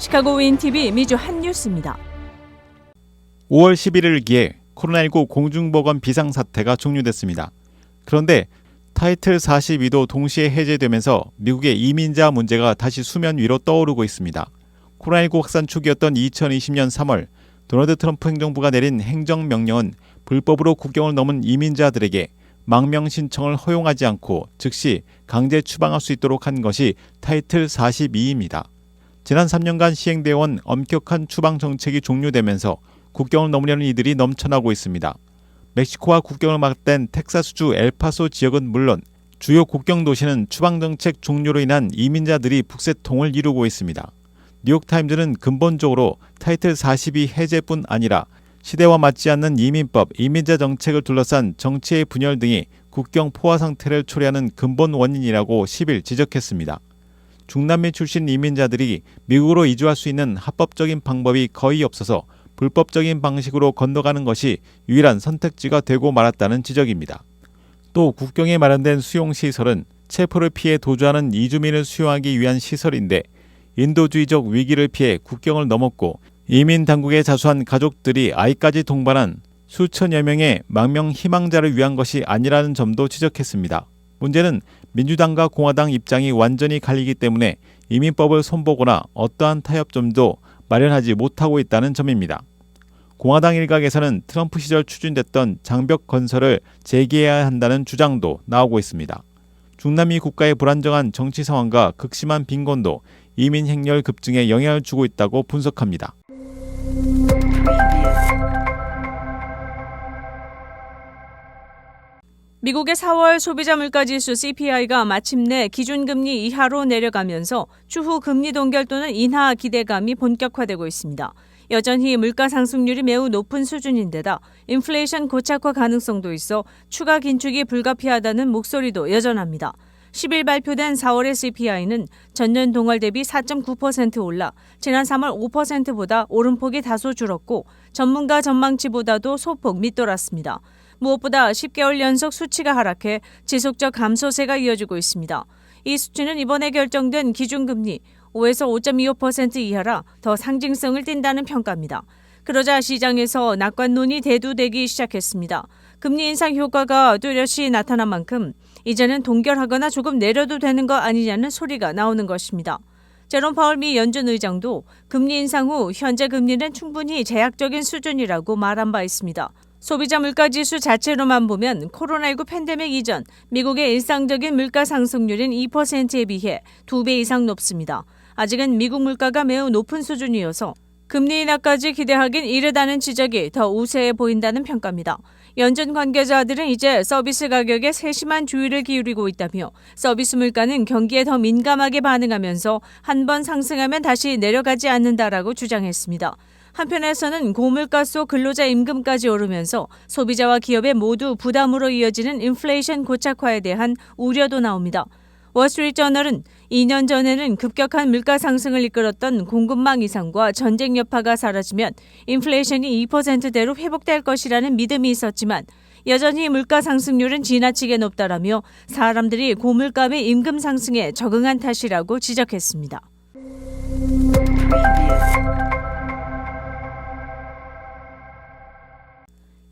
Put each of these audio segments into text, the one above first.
시카고 윈TV 미주 핫뉴스입니다. 5월 11일을 기해 코로나19 공중보건 비상사태가 종료됐습니다. 그런데 타이틀 42도 동시에 해제되면서 미국의 이민자 문제가 다시 수면 위로 떠오르고 있습니다. 코로나19 확산 초기였던 2020년 3월 도널드 트럼프 행정부가 내린 행정명령은 불법으로 국경을 넘은 이민자들에게 망명 신청을 허용하지 않고 즉시 강제 추방할 수 있도록 한 것이 타이틀 42입니다. 지난 3년간 시행되어 온 엄격한 추방 정책이 종료되면서 국경을 넘으려는 이들이 넘쳐나고 있습니다. 멕시코와 국경을 맞댄 텍사스주 엘파소 지역은 물론 주요 국경 도시는 추방 정책 종료로 인한 이민자들이 북새통을 이루고 있습니다. 뉴욕타임즈는 근본적으로 타이틀 42 해제뿐 아니라 시대와 맞지 않는 이민법, 이민자 정책을 둘러싼 정치의 분열 등이 국경 포화 상태를 초래하는 근본 원인이라고 10일 지적했습니다. 중남미 출신 이민자들이 미국으로 이주할 수 있는 합법적인 방법이 거의 없어서 불법적인 방식으로 건너가는 것이 유일한 선택지가 되고 말았다는 지적입니다. 또 국경에 마련된 수용시설은 체포를 피해 도주하는 이주민을 수용하기 위한 시설인데 인도주의적 위기를 피해 국경을 넘었고 이민 당국에 자수한 가족들이 아이까지 동반한 수천여 명의 망명 희망자를 위한 것이 아니라는 점도 지적했습니다. 문제는 민주당과 공화당 입장이 완전히 갈리기 때문에 이민법을 손보거나 어떠한 타협점도 마련하지 못하고 있다는 점입니다. 공화당 일각에서는 트럼프 시절 추진됐던 장벽 건설을 재개해야 한다는 주장도 나오고 있습니다. 중남미 국가의 불안정한 정치 상황과 극심한 빈곤도 이민 행렬 급증에 영향을 주고 있다고 분석합니다. 미국의 4월 소비자 물가지수 CPI가 마침내 기준금리 이하로 내려가면서 추후 금리 동결 또는 인하 기대감이 본격화되고 있습니다. 여전히 물가 상승률이 매우 높은 수준인데다 인플레이션 고착화 가능성도 있어 추가 긴축이 불가피하다는 목소리도 여전합니다. 10일 발표된 4월의 CPI는 전년 동월 대비 4.9% 올라 지난 3월 5%보다 오름폭이 다소 줄었고 전문가 전망치보다도 소폭 밑돌았습니다. 무엇보다 10개월 연속 수치가 하락해 지속적 감소세가 이어지고 있습니다. 이 수치는 이번에 결정된 기준금리 5에서 5.25% 이하라 더 상징성을 띈다는 평가입니다. 그러자 시장에서 낙관론이 대두되기 시작했습니다. 금리 인상 효과가 뚜렷이 나타난 만큼 이제는 동결하거나 조금 내려도 되는 거 아니냐는 소리가 나오는 것입니다. 제롬 파월 미 연준 의장도 금리 인상 후 현재 금리는 충분히 제약적인 수준이라고 말한 바 있습니다. 소비자 물가지수 자체로만 보면 코로나19 팬데믹 이전 미국의 일상적인 물가 상승률인 2%에 비해 2배 이상 높습니다. 아직은 미국 물가가 매우 높은 수준이어서 금리 인하까지 기대하긴 이르다는 지적이 더 우세해 보인다는 평가입니다. 연준 관계자들은 이제 서비스 가격에 세심한 주의를 기울이고 있다며 서비스 물가는 경기에 더 민감하게 반응하면서 한 번 상승하면 다시 내려가지 않는다라고 주장했습니다. 한편에서는 고물가 속 근로자 임금까지 오르면서 소비자와 기업의 모두 부담으로 이어지는 인플레이션 고착화에 대한 우려도 나옵니다. 월스트리트저널은 2년 전에는 급격한 물가 상승을 이끌었던 공급망 이상과 전쟁 여파가 사라지면 인플레이션이 2%대로 회복될 것이라는 믿음이 있었지만 여전히 물가 상승률은 지나치게 높다라며 사람들이 고물감의 임금 상승에 적응한 탓이라고 지적했습니다.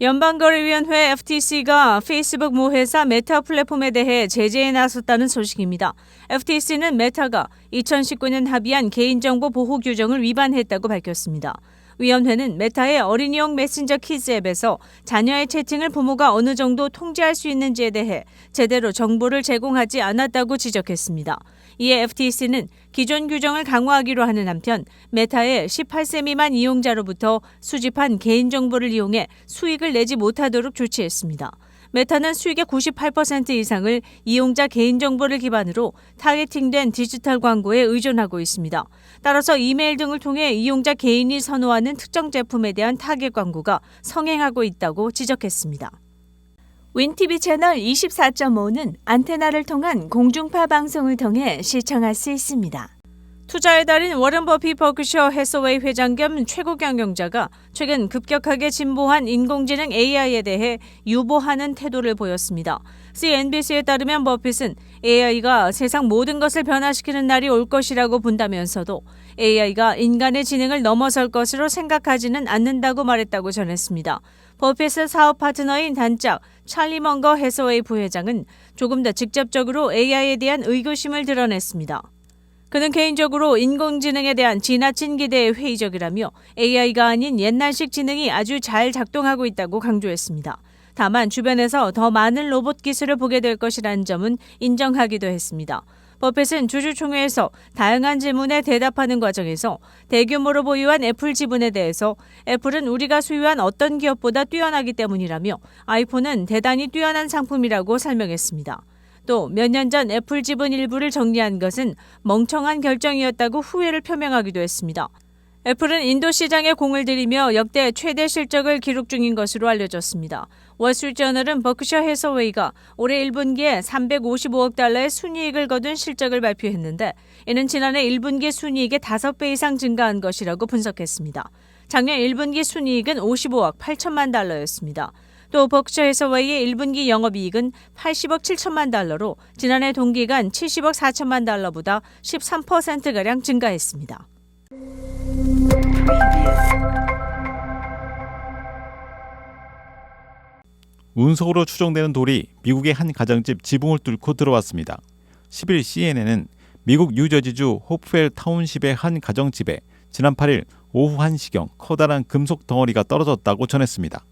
연방거래위원회 FTC가 페이스북 모회사 메타 플랫폼에 대해 제재에 나섰다는 소식입니다. FTC는 메타가 2019년 합의한 개인정보 보호 규정을 위반했다고 밝혔습니다. 위원회는 메타의 어린이용 메신저 키즈 앱에서 자녀의 채팅을 부모가 어느 정도 통제할 수 있는지에 대해 제대로 정보를 제공하지 않았다고 지적했습니다. 이에 FTC는 기존 규정을 강화하기로 하는 한편 메타의 18세 미만 이용자로부터 수집한 개인정보를 이용해 수익을 내지 못하도록 조치했습니다. 메타는 수익의 98% 이상을 이용자 개인정보를 기반으로 타겟팅된 디지털 광고에 의존하고 있습니다. 따라서 이메일 등을 통해 이용자 개인이 선호하는 특정 제품에 대한 타겟 광고가 성행하고 있다고 지적했습니다. 윈TV 채널 24.5는 안테나를 통한 공중파 방송을 통해 시청할 수 있습니다. 투자의 달인 워런 버핏 버크셔 해서웨이 회장 겸 최고 경영자가 최근 급격하게 진보한 인공지능 AI에 대해 유보하는 태도를 보였습니다. CNBC에 따르면 버핏은 AI가 세상 모든 것을 변화시키는 날이 올 것이라고 본다면서도 AI가 인간의 지능을 넘어설 것으로 생각하지는 않는다고 말했다고 전했습니다. 버핏의 사업 파트너인 단짝 찰리 먼거 해서웨이 부회장은 조금 더 직접적으로 AI에 대한 의구심을 드러냈습니다. 그는 개인적으로 인공지능에 대한 지나친 기대에 회의적이라며 AI가 아닌 옛날식 지능이 아주 잘 작동하고 있다고 강조했습니다. 다만 주변에서 더 많은 로봇 기술을 보게 될 것이라는 점은 인정하기도 했습니다. 버핏은 주주총회에서 다양한 질문에 대답하는 과정에서 대규모로 보유한 애플 지분에 대해서 애플은 우리가 소유한 어떤 기업보다 뛰어나기 때문이라며 아이폰은 대단히 뛰어난 상품이라고 설명했습니다. 또 몇 년 전 애플 지분 일부를 정리한 것은 멍청한 결정이었다고 후회를 표명하기도 했습니다. 애플은 인도 시장에 공을 들이며 역대 최대 실적을 기록 중인 것으로 알려졌습니다. 월스트리트저널은 버크셔 해서웨이가 올해 1분기에 355억 달러의 순이익을 거둔 실적을 발표했는데 이는 지난해 1분기 순이익의 5배 이상 증가한 것이라고 분석했습니다. 작년 1분기 순이익은 55억 8천만 달러였습니다. 또 버크셔 해서웨이의 1분기 영업이익은 80억 7천만 달러로 지난해 동기간 70억 4천만 달러보다 13%가량 증가했습니다. 운석으로 추정되는 돌이 미국의 한 가정집 지붕을 뚫고 들어왔습니다. 10일 CNN은 미국 뉴저지주 호프웰 타운십의 한 가정집에 지난 8일 오후 1시경 커다란 금속 덩어리가 떨어졌다고 전했습니다.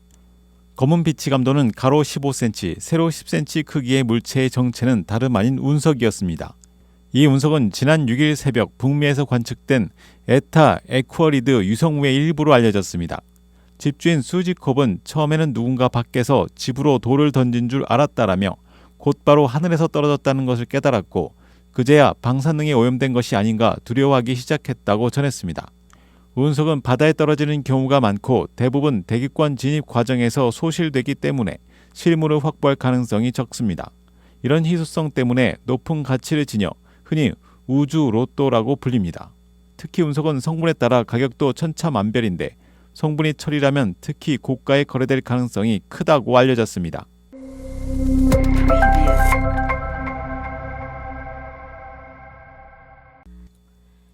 검은 빛이 감도는 가로 15cm, 세로 10cm 크기의 물체의 정체는 다름 아닌 운석이었습니다. 이 운석은 지난 6일 새벽 북미에서 관측된 에타 에쿠어리드 유성우의 일부로 알려졌습니다. 집주인 수지 콥은 처음에는 누군가 밖에서 집으로 돌을 던진 줄 알았다라며 곧바로 하늘에서 떨어졌다는 것을 깨달았고 그제야 방사능에 오염된 것이 아닌가 두려워하기 시작했다고 전했습니다. 운석은 바다에 떨어지는 경우가 많고 대부분 대기권 진입 과정에서 소실되기 때문에 실물을 확보할 가능성이 적습니다. 이런 희소성 때문에 높은 가치를 지녀 흔히 우주 로또라고 불립니다. 특히 운석은 성분에 따라 가격도 천차만별인데 성분이 철이라면 특히 고가에 거래될 가능성이 크다고 알려졌습니다.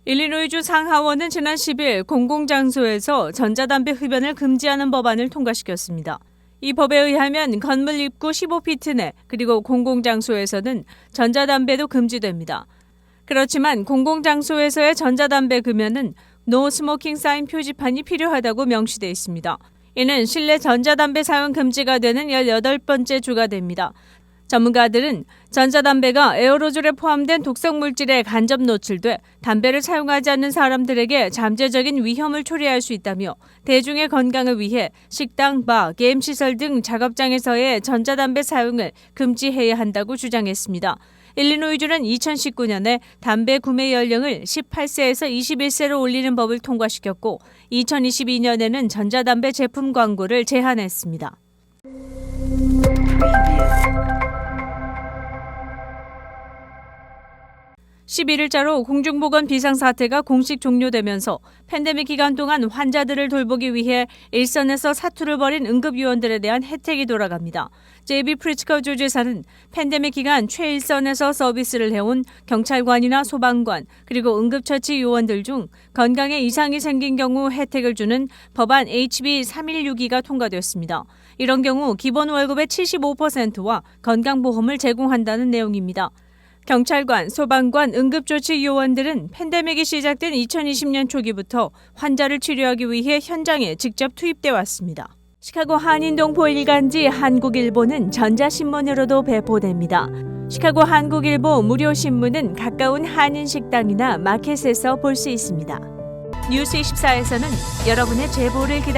일리노이주 상하원은 지난 10일 공공장소에서 전자담배 흡연을 금지하는 법안을 통과시켰습니다. 이 법에 의하면 건물 입구 15피트 내 그리고 공공장소에서는 전자담배도 금지됩니다. 그렇지만 공공장소에서의 전자담배 금연은 노 스모킹 사인 표지판이 필요하다고 명시되어 있습니다. 이는 실내 전자담배 사용 금지가 되는 18번째 주가 됩니다. 전문가들은 전자담배가 에어로졸에 포함된 독성물질에 간접 노출돼 담배를 사용하지 않는 사람들에게 잠재적인 위험을 초래할 수 있다며 대중의 건강을 위해 식당, 바, 게임시설 등 작업장에서의 전자담배 사용을 금지해야 한다고 주장했습니다. 일리노이주는 2019년에 담배 구매 연령을 18세에서 21세로 올리는 법을 통과시켰고 2022년에는 전자담배 제품 광고를 제한했습니다. 11일자로 공중보건 비상사태가 공식 종료되면서 팬데믹 기간 동안 환자들을 돌보기 위해 일선에서 사투를 벌인 응급요원들에 대한 혜택이 돌아갑니다. 제이비 프리츠커 주지사는 팬데믹 기간 최일선에서 서비스를 해온 경찰관이나 소방관 그리고 응급처치 요원들 중 건강에 이상이 생긴 경우 혜택을 주는 법안 HB 3162가 통과됐습니다. 이런 경우 기본 월급의 75%와 건강보험을 제공한다는 내용입니다. 경찰관, 소방관, 응급조치 요원들은 팬데믹이 시작된 2020년 초기부터 환자를 치료하기 위해 현장에 직접 투입돼 왔습니다. 시카고 한인동포 일간지 한국일보는 전자신문으로도 배포됩니다. 시카고 한국일보 무료신문은 가까운 한인식당이나 마켓에서 볼 수 있습니다. 뉴스24에서는 여러분의 제보를 기다립니다.